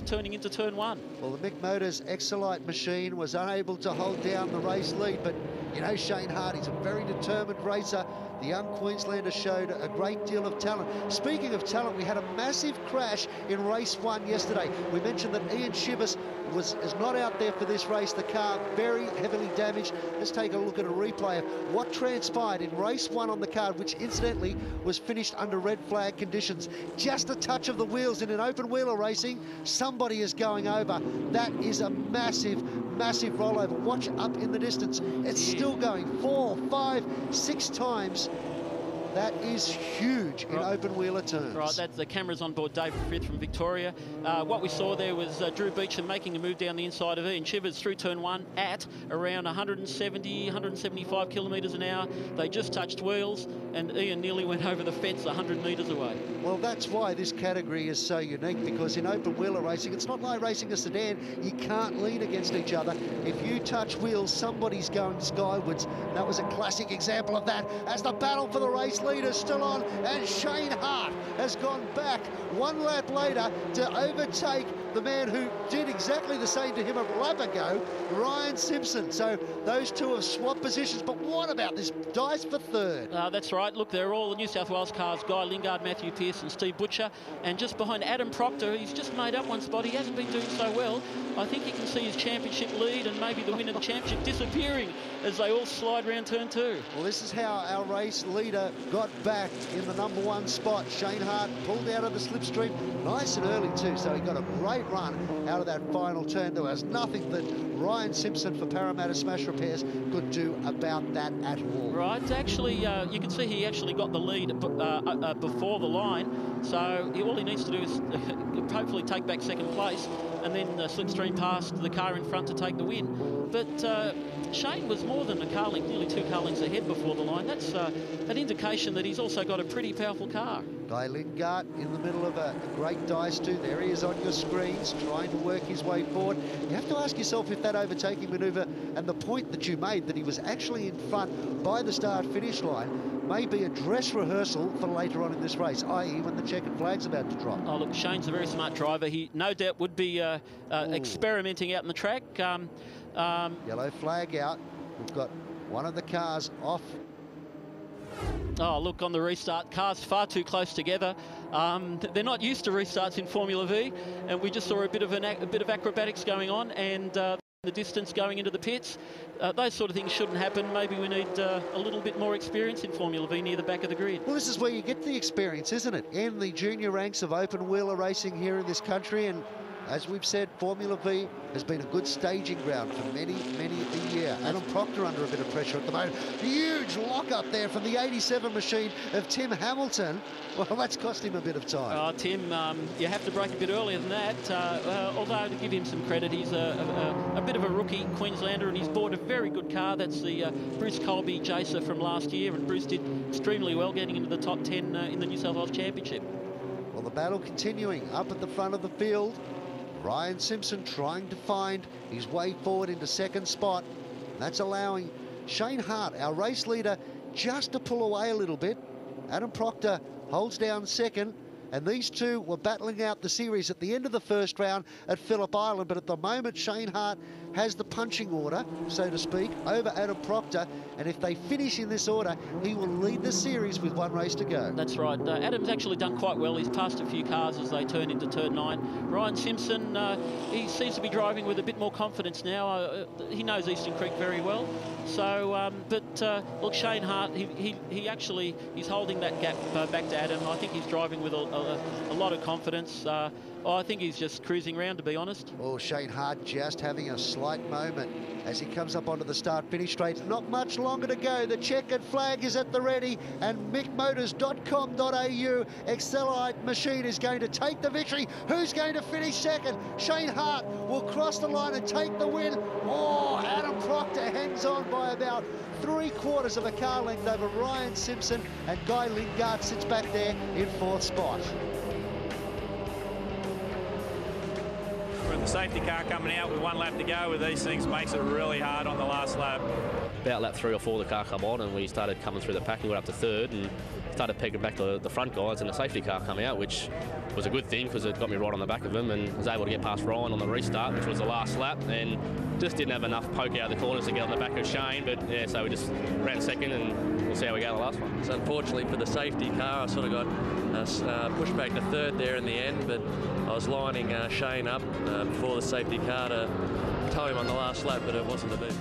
turning into turn 1. Well, the Mick Motors Excelite machine was unable to hold down the race lead, but you know Shane Hart, he's a very determined racer. The young Queenslander showed a great deal of talent. Speaking of talent, we had a massive crash in race 1 yesterday. We mentioned that Ian Shivers is not out there for this race. The car very heavily damaged. Let's take a look at a replay of what transpired in race 1 on the card, which incidentally was finished under red flag conditions. Just a touch of the wheels in an open wheeler racing. Somebody is going over. That is a massive rollover. Watch up in the distance. It's still going 4, 5, 6 times. That is huge in open wheeler terms. Right, that's the cameras on board David Frith from Victoria. What we saw there was Drew Beecham making a move down the inside of Ian Shivers through turn 1 at around 170, 175 kilometres an hour. They just touched wheels and Ian nearly went over the fence 100 metres away. Well, that's why this category is so unique, because in open wheeler racing, it's not like racing a sedan. You can't lean against each other. If you touch wheels, somebody's going skywards. That was a classic example of that as the battle for the race leader still on, and Shane Hart has gone back 1 lap later to overtake the man who did exactly the same to him a lap ago, Ryan Simpson. So those two have swapped positions, but what about this dice for third? That's right. Look, they're all the New South Wales cars. Guy Lingard, Matthew Pearce and Steve Butcher. And just behind Adam Proctor, he's just made up one spot. He hasn't been doing so well. I think he can see his championship lead and maybe the win of the championship disappearing as they all slide round turn 2. Well, this is how our race leader got back in the number 1 spot. Shane Hart pulled out of the slipstream nice and early too, so he got a great run out of that final turn. There was nothing that Ryan Simpson for Parramatta Smash Repairs could do about that at all. Right, actually, you can see he actually got the lead before the line, so all he needs to do is hopefully take back second place and then slipstream past the car in front to take the win. But Shane was more than a car length, nearly 2 car lengths ahead before the line. That's an indication that he's also got a pretty powerful car. Guy Lingard in the middle of a great dice too. There he is on your screens, trying to work his way forward. You have to ask yourself if that overtaking manoeuvre and the point that you made, that he was actually in front by the start-finish line, may be a dress rehearsal for later on in this race, i.e. when the checkered flag's about to drop. Oh, look, Shane's a very smart driver. He no doubt would be experimenting out in the track. Yellow flag out. We've got one of the cars off. Oh, look, on the restart, cars far too close together. They're not used to restarts in Formula V, and we just saw a bit of acrobatics going on, and the distance going into the pits. Those sort of things shouldn't happen. Maybe we need a little bit more experience in Formula V near the back of the grid. Well, this is where you get the experience, isn't it? In the junior ranks of open wheeler racing here in this country, and as we've said, Formula V has been a good staging ground for many a year. Adam Proctor under a bit of pressure at the moment. Huge lock up there from the 87 machine of Tim Hamilton. Well, that's cost him a bit of time. Oh, Tim, you have to break a bit earlier than that. Although, to give him some credit, he's a bit of a rookie Queenslander, and he's bought a very good car. That's the Bruce Colby Jacer from last year, and Bruce did extremely well getting into the top 10 in the New South Wales Championship. Well, the battle continuing up at the front of the field. Ryan Simpson trying to find his way forward into second spot. That's allowing Shane Hart, our race leader, just to pull away a little bit. Adam Proctor holds down second, and these two were battling out the series at the end of the first round at Phillip Island, but at the moment Shane Hart has the punching order, so to speak, over Adam Proctor, and if they finish in this order, he will lead the series with 1 race to go. That's right. Adam's actually done quite well. He's passed a few cars as they turn into turn 9. Ryan Simpson, he seems to be driving with a bit more confidence now. He knows Eastern Creek very well. So, look, Shane Hart, he's holding that gap back to Adam. I think he's driving with a lot of confidence. I think he's just cruising around, to be honest. Oh, Shane Hart just having a slight moment as he comes up onto the start-finish straight. Not much longer to go. The checkered flag is at the ready, and mickmotors.com.au Excelite machine is going to take the victory. Who's going to finish second? Shane Hart will cross the line and take the win. Oh, Adam Proctor hangs on by about 3/4 of a car length over Ryan Simpson, and Guy Lingard sits back there in 4th spot. The safety car coming out with 1 lap to go with these things makes it really hard on the last lap. About lap 3 or 4 the car come on, and we started coming through the pack and went up to 3rd and started pegging back the front guys, and the safety car come out, which was a good thing because it got me right on the back of him, and was able to get past Ryan on the restart, which was the last lap, and just didn't have enough poke out of the corners to get on the back of Shane. But yeah, so we just ran second, and we'll see how we go the last one. So unfortunately for the safety car, I sort of got pushed back to third there in the end, but I was lining Shane up before the safety car to tow him on the last lap, but it wasn't to be.